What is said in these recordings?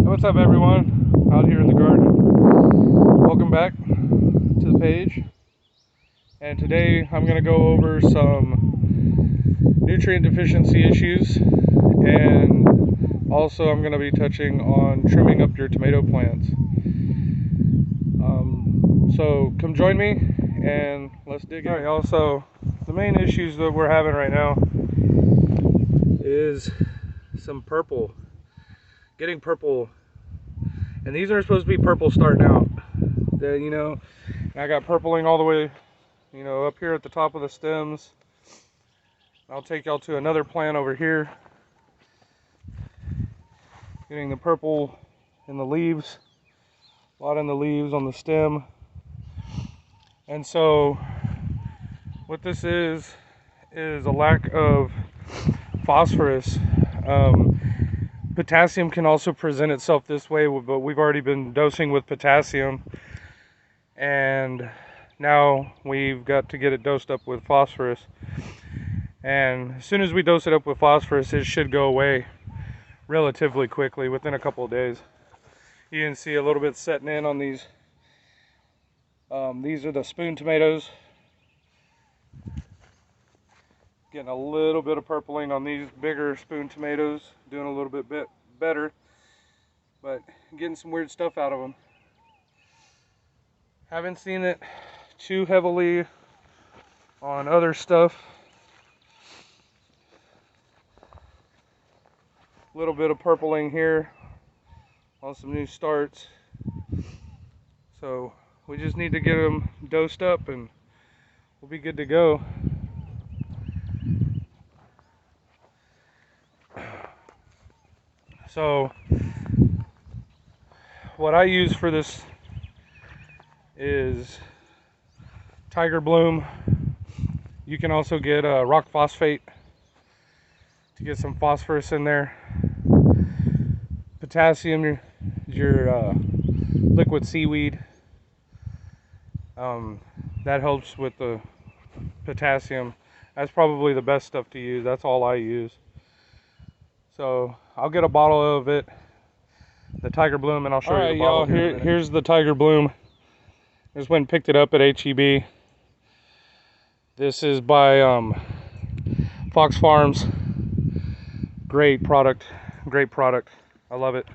What's up, everyone out here in the garden? Welcome back to the page. And today I'm going to go over some nutrient deficiency issues, and also I'm going to be touching on trimming up your tomato plants. So come join me and let's dig in. Alright, y'all, so the main issues that we're having right now is some purple. Getting purple. And these are supposed to be purple starting out. I got purpling all the way, up here at the top of the stems. I'll take y'all to another plant over here. Getting the purple in the leaves. A lot in the leaves on the stem. And so what this is a lack of phosphorus. Potassium can also present itself this way, but we've already been dosing with potassium, and now we've got to get it dosed up with phosphorus. And as soon as we dose it up with phosphorus, it should go away relatively quickly, within a couple of days. You can see a little bit setting in on these. These are the spoon tomatoes. Getting a little bit of purpling on these bigger spoon tomatoes, doing a little bit better, but getting some weird stuff out of them. Haven't seen it too heavily on other stuff. A little bit of purpling here on some new starts. So we just need to get them dosed up and we'll be good to go. So what I use for this is Tiger Bloom. You can also get rock phosphate to get some phosphorus in there. Potassium, your liquid seaweed. That helps with the potassium. That's probably the best stuff to use. That's all I use. So I'll get a bottle of it, the Tiger Bloom, and I'll show you the bottle. Alright, y'all, here's the Tiger Bloom. I just went and picked it up at HEB. This is by Fox Farms. Great product. I love it.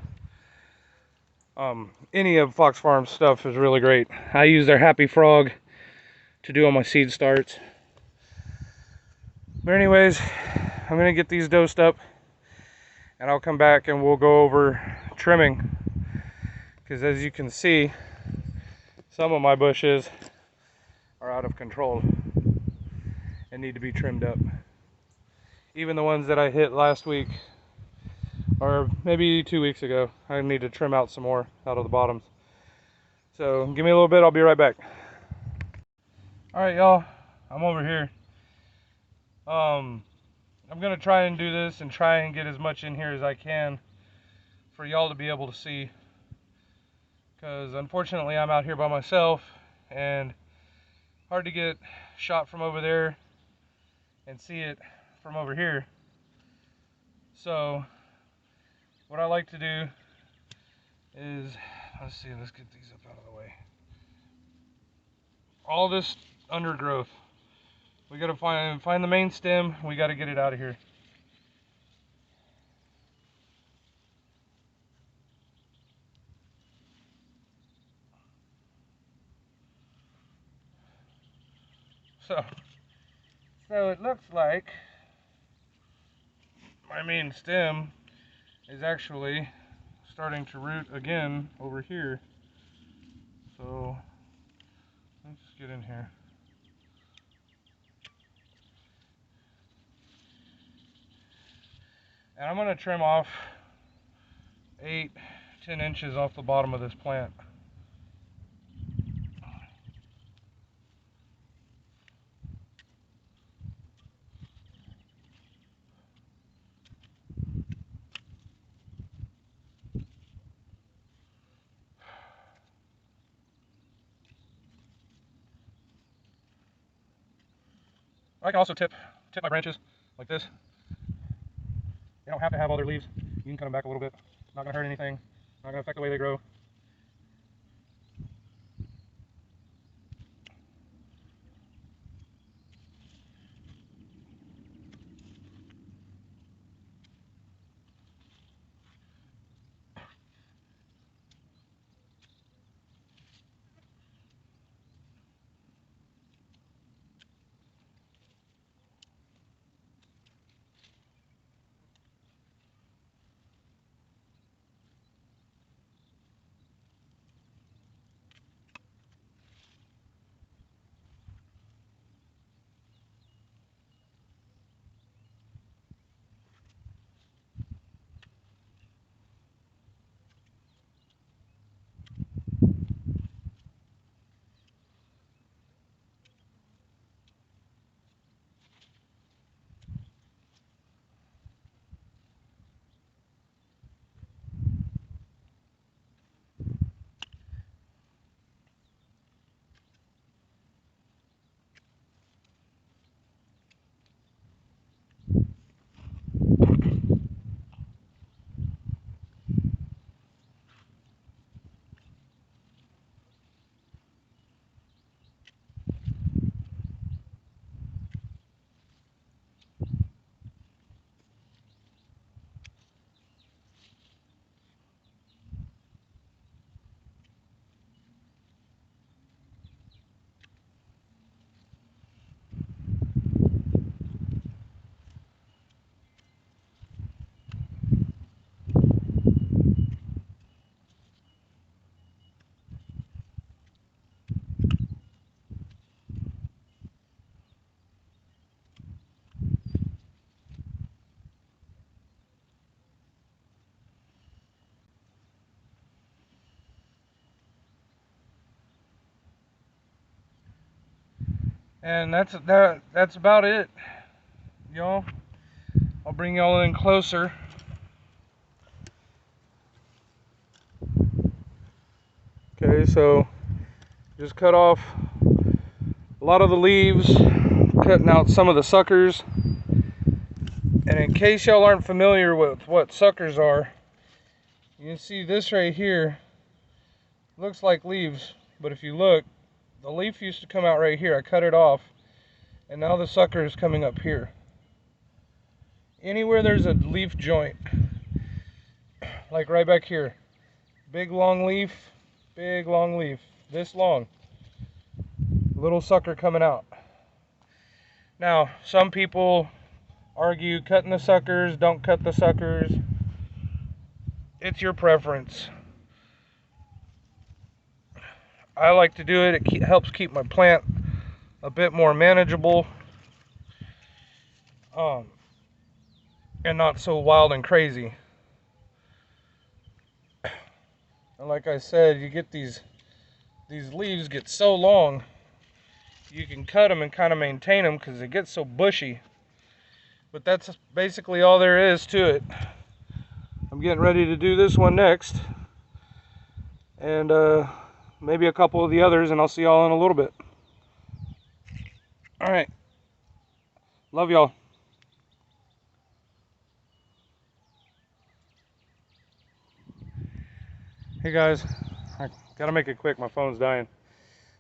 Any of Fox Farms stuff is really great. I use their Happy Frog to do all my seed starts. But anyways, I'm gonna get these dosed up and I'll come back and we'll go over trimming, because as you can see, some of my bushes are out of control and need to be trimmed up. Even the ones that I hit last week, or maybe 2 weeks ago, I need to trim out some more out of the bottoms. So give me a little bit, I'll be right back. Alright, y'all, I'm over here. I'm gonna try and do this and try and get as much in here as I can for y'all to be able to see, because unfortunately I'm out here by myself and hard to get shot from over there and see it from over here. So what I like to do is, let's get these up out of the way. All this undergrowth, we gotta find the main stem. We gotta get it out of here. So it looks like my main stem is actually starting to root again over here. So let's get in here. And I'm gonna trim off 8-10 inches off the bottom of this plant. I can also tip my branches like this. They don't have to have all their leaves. You can cut them back a little bit. Not gonna hurt anything. Not gonna affect the way they grow. And that's about it, y'all. I'll bring y'all in closer. Okay, so just cut off a lot of the leaves, cutting out some of the suckers. And in case y'all aren't familiar with what suckers are, you can see this right here looks like leaves, but if you look, the leaf used to come out right here. I cut it off, and now the sucker is coming up here. Anywhere there's a leaf joint, like right back here, big long leaf, this long, little sucker coming out. Now, some people argue cutting the suckers, don't cut the suckers. It's your preference. I like to do it. It helps keep my plant a bit more manageable, and not so wild and crazy. And like I said, you get these leaves get so long, you can cut them and kind of maintain them because it gets so bushy. But that's basically all there is to it. I'm getting ready to do this one next, and maybe a couple of the others, and I'll see y'all in a little bit. All right, love y'all. Hey guys, I gotta make it quick, my phone's dying.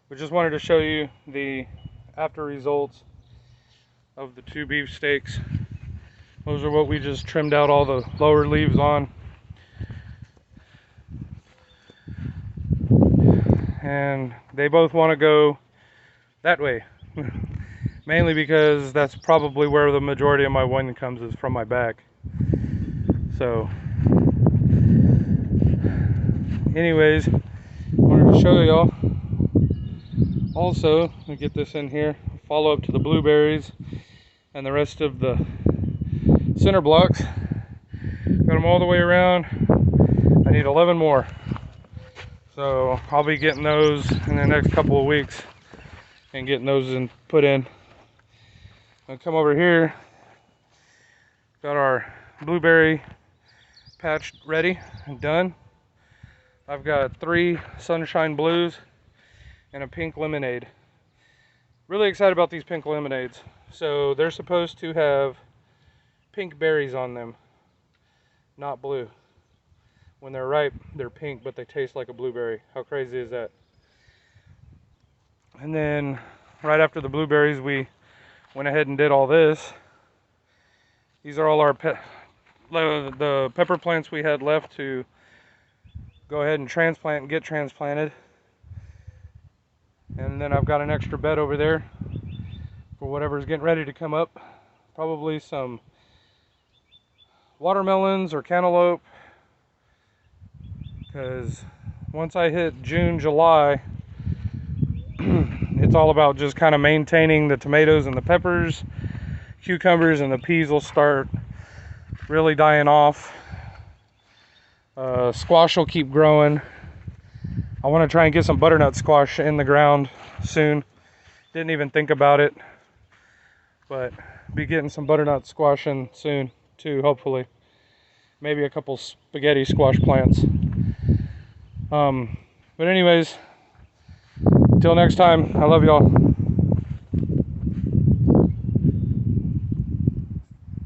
We just wanted to show you the after results of the 2 beef steaks. Those are what we just trimmed out all the lower leaves on. And they both want to go that way. Mainly because that's probably where the majority of my wind comes, is from my back. So anyways, wanted to show y'all. Also, I'll get this in here, follow up to the blueberries and the rest of the center blocks. Got them all the way around. I need 11 more. So I'll be getting those in the next couple of weeks and getting those put in. I'll come over here. Got our blueberry patch ready and done. I've got 3 sunshine blues and a pink lemonade. Really excited about these pink lemonades. So they're supposed to have pink berries on them, not blue. when they're ripe, they're pink, but they taste like a blueberry. How crazy is that? And then right after the blueberries, we went ahead and did all this. These are all our the pepper plants we had left to go ahead and transplant and get transplanted. And then I've got an extra bed over there for whatever's getting ready to come up. Probably some watermelons or cantaloupe, because once I hit June, July, it's all about just kind of maintaining the tomatoes and the peppers. Cucumbers and the peas will start really dying off. Squash will keep growing. I want to try and get some butternut squash in the ground soon. Didn't even think about it, but be getting some butternut squash in soon too, hopefully. Maybe a couple spaghetti squash plants. But anyways, till next time, I love y'all.